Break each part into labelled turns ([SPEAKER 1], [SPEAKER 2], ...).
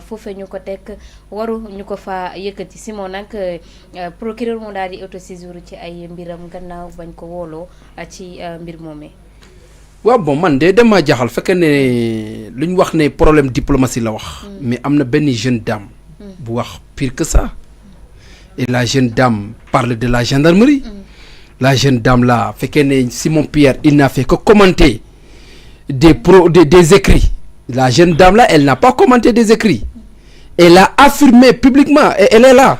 [SPEAKER 1] foofee ñu ko teg waru ñu ko fa yëkkati Simon nag procureur moo daal di autosaisir ci ay mbiram gannaaw bañ ko wooloo ci mbir moomee.
[SPEAKER 2] waaw bon man de dama jaxal fekkee ne lu ñu wax ne problème diplomatie la wax. mais am na benn jeune dame. bu wax pire que ça. et la jeune dame parle de la gendarmerie. la jeune dame là fekkee ne Simon Pierre il n'a fait que commenter des écrits. La jeune dame là, elle n'a pas commenté des écrits. Elle a affirmé publiquement et elle est là.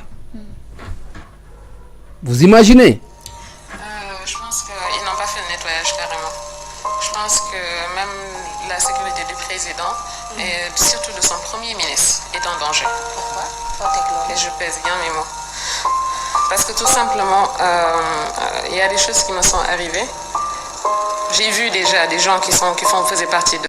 [SPEAKER 2] Vous imaginez?
[SPEAKER 3] Je pense qu'ils n'ont pas fait le nettoyage carrément. Je pense que même la sécurité du président et surtout de son premier ministre est en danger.
[SPEAKER 1] Pourquoi?
[SPEAKER 3] Et je pèse bien mes mots. Parce que tout simplement, il y a des choses qui me sont arrivées. J'ai vu déjà des gens qui faisaient partie de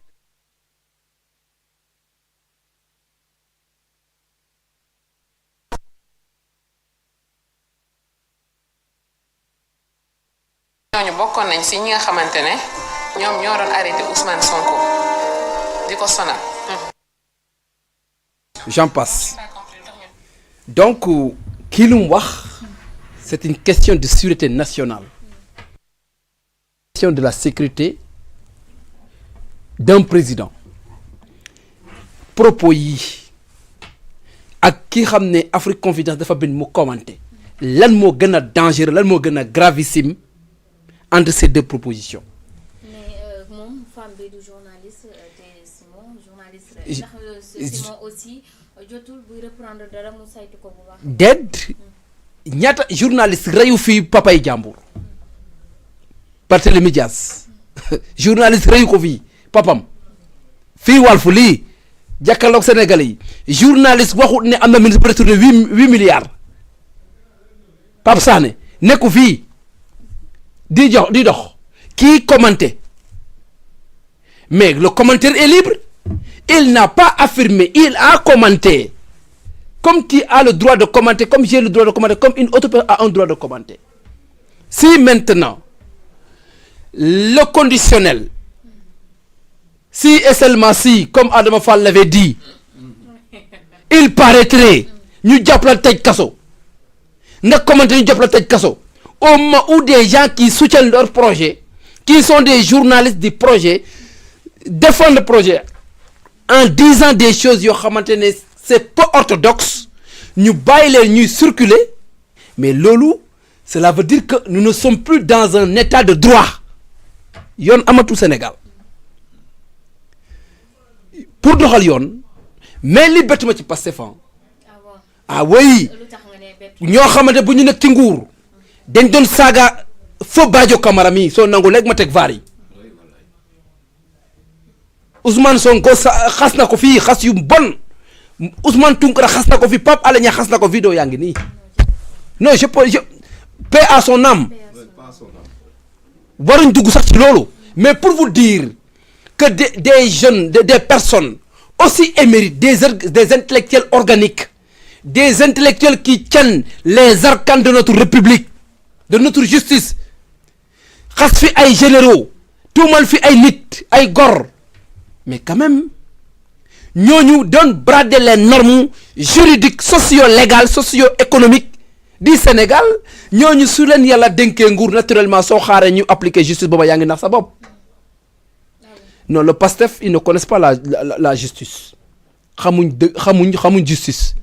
[SPEAKER 3] ñooñu bokkoon nañ ci ñi nga xamante ne ñoom ñoo doon arrêté Ousmane Sonko di ko sonal.
[SPEAKER 2] J'en passe. Donc kii lu mu wax c'est une question de sûreté nationale. Question de la sécurité d'un président. Propos yi ak ki xam ne Afrique Confidence dafa bind mu commenté lan moo gën a dangereux lan moo gën a gravissime entre ces deux propositions.
[SPEAKER 1] mais moom femme bi du journaliste te Simon journaliste la. ndax Simon aussi jotul buy reprendre dara mu saytu ko bu baax.
[SPEAKER 2] déet ñaata journaliste reyu fii papay jàmbur. Barthélémy Dias journaliste reyu ko fii papam fii Walf lii jàkkaarloog Sénégalais yi journaliste waxut ne am na ministre peut-être de 8 milliards Pape Sané nekku fii. di dox qui commentait mais le commentaire est libre il n'a pas affirmé il a commenté comme tu as le droit de commenter comme j'ai le droit de commenter comme une autre personne a un droit de commenter si maintenant le conditionnel si et seulement si comme Adama Fall l'avait dit il paraîtrait ñu jàpp la tëj kaso nga commenter ñu jàpp la tëj kaso au moment où des gens qui soutiennent leur projet, qui sont des journalistes du projet, défendent le projet en disant des choses yo xamantene c'est peu orthodoxe, ñu bàyyi leen ñuy circuler, mais loolu cela veut dire que nous ne sommes plus dans un état de droit. Yoon amatu Sénégal. Pour doxal yoon, mais li bett ma ci Pastef. Ah oui. ñoo xamante bu ñu nekk ci nguur. dañ doon saaga fo Badio Camara mi soo nangu léegi ma teg vaar yi Ousmane Sonko xas na ko fii xas yu bon Ousmane Tounkara xas na ko fii Pape Alé Niang xas na ko vidéo yaa ngi nii non je paix à son âme waruñ dugg sax ci loolu mais pour vous dire que des jeunes des personnes aussi émérites des intellectuels organiques des intellectuels qui tiennent les arcanes de notre République de notre justice xas fi ay généraux tuumal fi ay nit ay gor mais quand même ñooñu doon brader les normes juridiques socio-légales socio-économiques du Sénégal ñooñu su leen yàlla dénkee nguur naturellement soo xaaree ñu appliquer justice booba yaa ngi nax sa bopp non le Pastef ils ne connaissent pas la justice xamuñ justice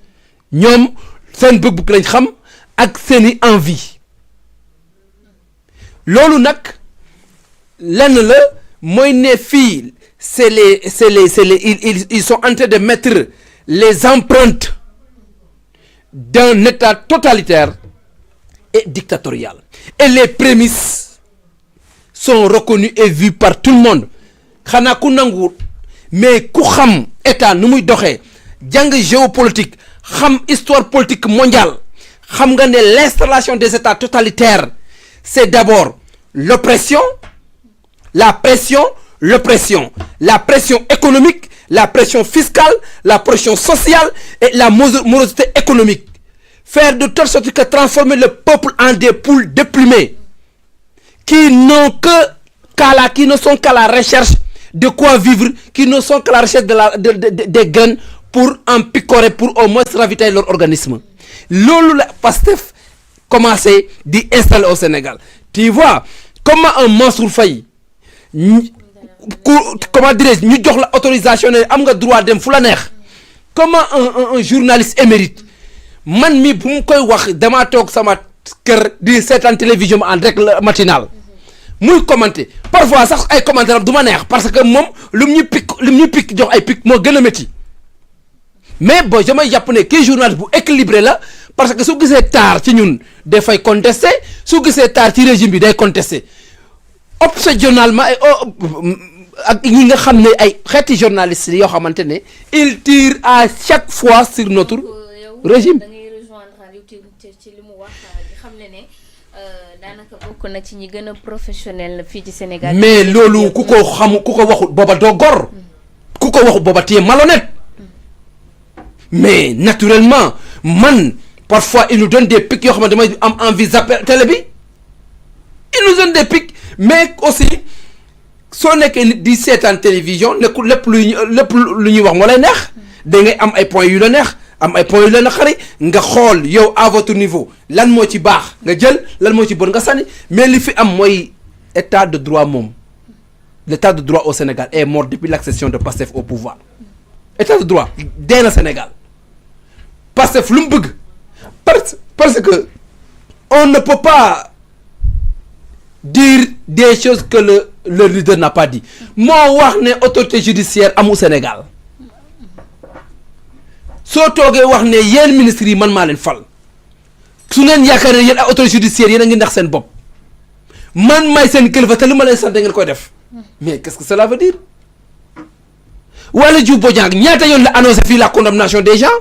[SPEAKER 2] ñoom seen bëgg-bëgg lañ xam ak seeni envie loolu nag lenn la mooy ne fii ils sont en train de mettre les empreintes d'un état totalitaire et dictatorial et les prémices sont reconnues et vues par tout le monde xanaa ku nangu mais ku xam état nu muy doxee jàng géopolitique xam histoire politique mondiale xam nga ne l'installation des états totalitaires c'est d'abord l'oppression, la pression, l'oppression, la pression économique, la pression fiscale, la pression sociale et la morosité économique. Faire de telle sorte que transformer le peuple en des poules déplumées qui n'ont qui ne sont qu'à la recherche de quoi vivre, qui ne sont qu'à la recherche des graines pour en picorer pour au moins ravitailler leur organisme loolu la Pastef commencé di installer au Sénégal tu vois comment un Mansour Faye comment dirais-je ñu jox la autorisation ne am nga droit dem fu la neex comment un journaliste émérite man mi bu mu koy wax damaa toog sama kër di seetaan télévision en direct matinal muy commenter parfois sax ay commentaire am du ma neex parce que moom lu mu ñu pic jox ay pic moo gën a métti mais bon damay jàpp ne kii journaliste bu équilibré la parce que su gisee taar ci ñun dafay contester su gisee taar ci régime bi day contester obsessionnellement ak ñi nga xam ne ay xeeti journalistes yoo xamante ne il tire à chaque fois sur notre régime.
[SPEAKER 1] da ngay rejoindre ci li mu wax di xam ne daanaka bokk na ci ñi gën a professionnel fii ci Sénégal.
[SPEAKER 2] mais loolu ku ko xamu ku ko waxut booba doo gor ku ko waxut booba téye malhonnête mais naturellement man parfois il nous donne des pics yoo xamante damay am envie zapper télé bi il nous donne des pics mais aussi soo nekkee nit di seetaan télévision nekkul lépp lu ñuy wax moo lay neex da ngay am ay points yu la neex am ay points yu la naqari nga xool yow à votre niveau lan moo ci baax nga jël lan moo ci bon nga sànni mais li fi am mooy état de droit moom l'état de droit au Sénégal est mort depuis l'accession de Pastef au pouvoir état de droit dee na Sénégal Pastef lu mu bëgg parce que on ne peut pas dire des choses que le leader n'a pas dit moo wax ne autorité judiciaire amul Sénégal soo toogee wax ne yéen ministres yi man maa leen fal su ngeen yaakaar ne yéen ay autorité judiciaire yéen a ngi ndax seen bopp man may seen kilifa te lu ma leen sant ngeen koy def mais qu'est-ce que cela veut dire Waly Diouf Bodiang ñaata yoon la annoncé fii la condamnation des gens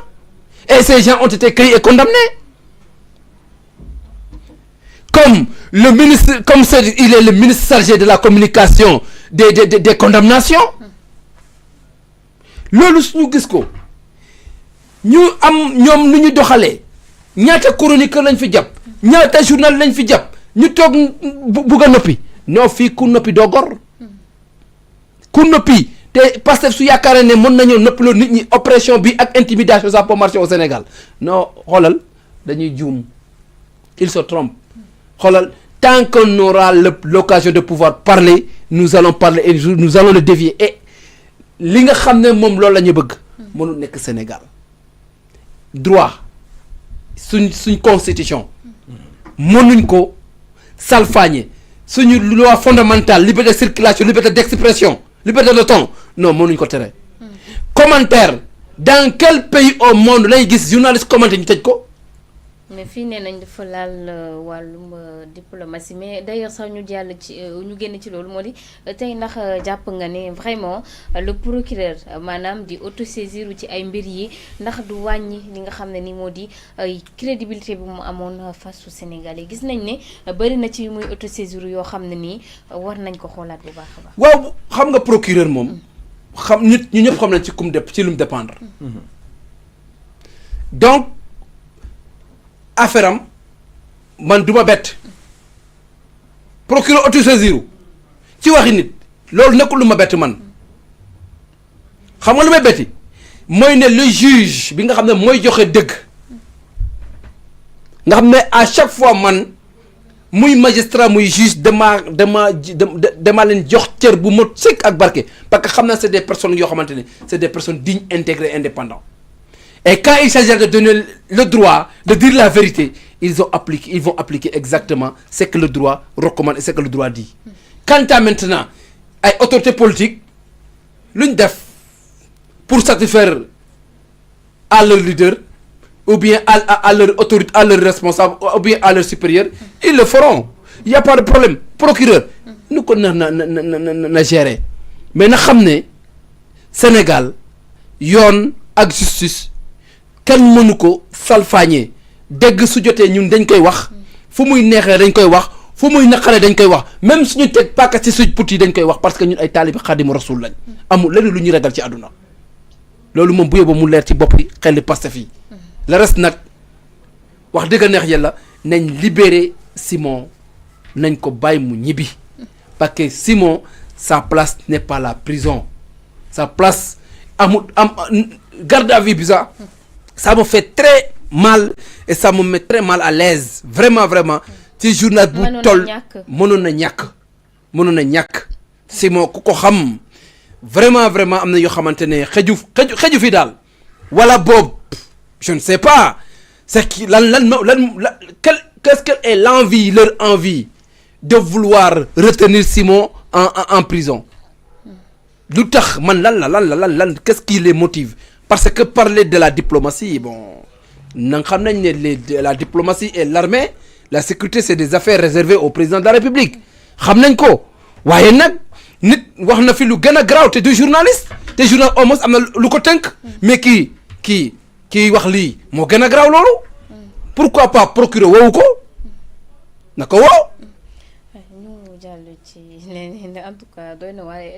[SPEAKER 2] et ces gens ont été créés et condamnés comme le ministre comme il est le ministre chargé de la communication des condamnations loolu suñu gis ko ñu am ñoom nu ñu doxalee ñaata chroniqueur lañ fi jàpp ñaata journal lañ fi jàpp ñu toog bugg a noppi non fii ku noppi doo gor ku noppi te Pastef su yaakaaree ne mën nañoo noppaloo nit ñi oppression bi ak intimidation ça peut marcher au Sénégal non xoolal dañuy juum il se trompe xoolal tant qu'on aura l'occasion de pouvoir parler nous allons parler et nous allons le dévier et li nga xam ne moom loolu la ñu bëgg mënul nekk Sénégal droit suñ constitution mënuñ ko salfaañe suñu loi fondamentale liberté de circulation liberté d'expression liberté de ton non mënuñ ko tere commentaire dans quel pays au monde lay gis journaliste commenté ñu tëj ko
[SPEAKER 1] mais fii nee nañ dafa laal wàllum diplomatie mais d'ailleurs sax ñu jàll ci ñu génn ci loolu moo di tey ndax jàpp nga ne vraiment le procureur maanaam di autosaisir ci ay mbir yi ndax du wàññi li nga xam ne ni moo di crédibilité bi mu amoon face au Sénégalais gis nañ ne bëri na ci muy autosaisir yoo xam ne nii war nañ ko xoolaat bu baax a baax.
[SPEAKER 2] waaw xam nga procureur moom xam nit ñu ñëpp xam nañ ci lu mu dépendre donc affaire am man du ma bett procureur autosaisir ci waxi nit loolu nekkul lu ma bett man xam nga lu may betti mooy ne le juge bi nga xam ne mooy joxe dëgg nga xam ne à chaque fois man muy magistrat muy juge dama leen jox cër bu mot sëkk ak barke parce que xam naa c'est des personnes yoo xamante ne c'est des personnes dignes intégrées indépendantes et quand il s'agit de donner le droit de dire la vérité ils vont appliquer exactement ce que le droit recommande et ce que le droit dit quant à maintenant ay autorités politiques lu ñu def pour satisfaire à leur leader ou bien à leur autorité à leur responsable ou bien à leur supérieur ils le feront il y a pas de problème procureur nu ko na gérer mais na xam ne Sénégal yoon ak justice kenn mënu ko salfaañee dégg su jotee ñun dañ koy wax fu muy neexee dañ koy wax fu muy naqaree dañ koy wax même suñu teg paaka ci suñ put yi dañ koy wax parce que ñun ay taalibi Xaadimu Rasuul lañ amul leneen lu ñuy ragal ci àdduna loolu moom bu yóbboo mu leer ci bopp yi xel li Pastef yi le reste nag wax dëgg neex yàlla nañ libérer Simon nañ ko bàyyi mu ñibbi parce que Simon sa place n'est pas la prison sa place amul garde à vue bi sax ça me fait très mal et ça me met très mal à l'aise vraiment ci journal bu toll mënoon na ñàkk Simon ku ko xam vraiment am na yoo xamante ne xeju fi daal wala boobu je ne sais pas c'est qui qu'est-ce que est leur envie de vouloir retenir Simon en prison lu tax man lan qu'est-ce qui les motive parce que parler de la diplomatie bon na xam nañ ne la diplomatie et l'armée la sécurité c'est des affaires réservées au président de la République xam nañ ko waaye nag nit wax na fi lu gën a garaaw te du journaliste te journal au moins am na lu ko tënk mais kii wax lii moo gën a garaaw loolu pourquoi pas procureur woowu ko na ko woo
[SPEAKER 1] ñu jàll ci leneen en tout cas doy na waaye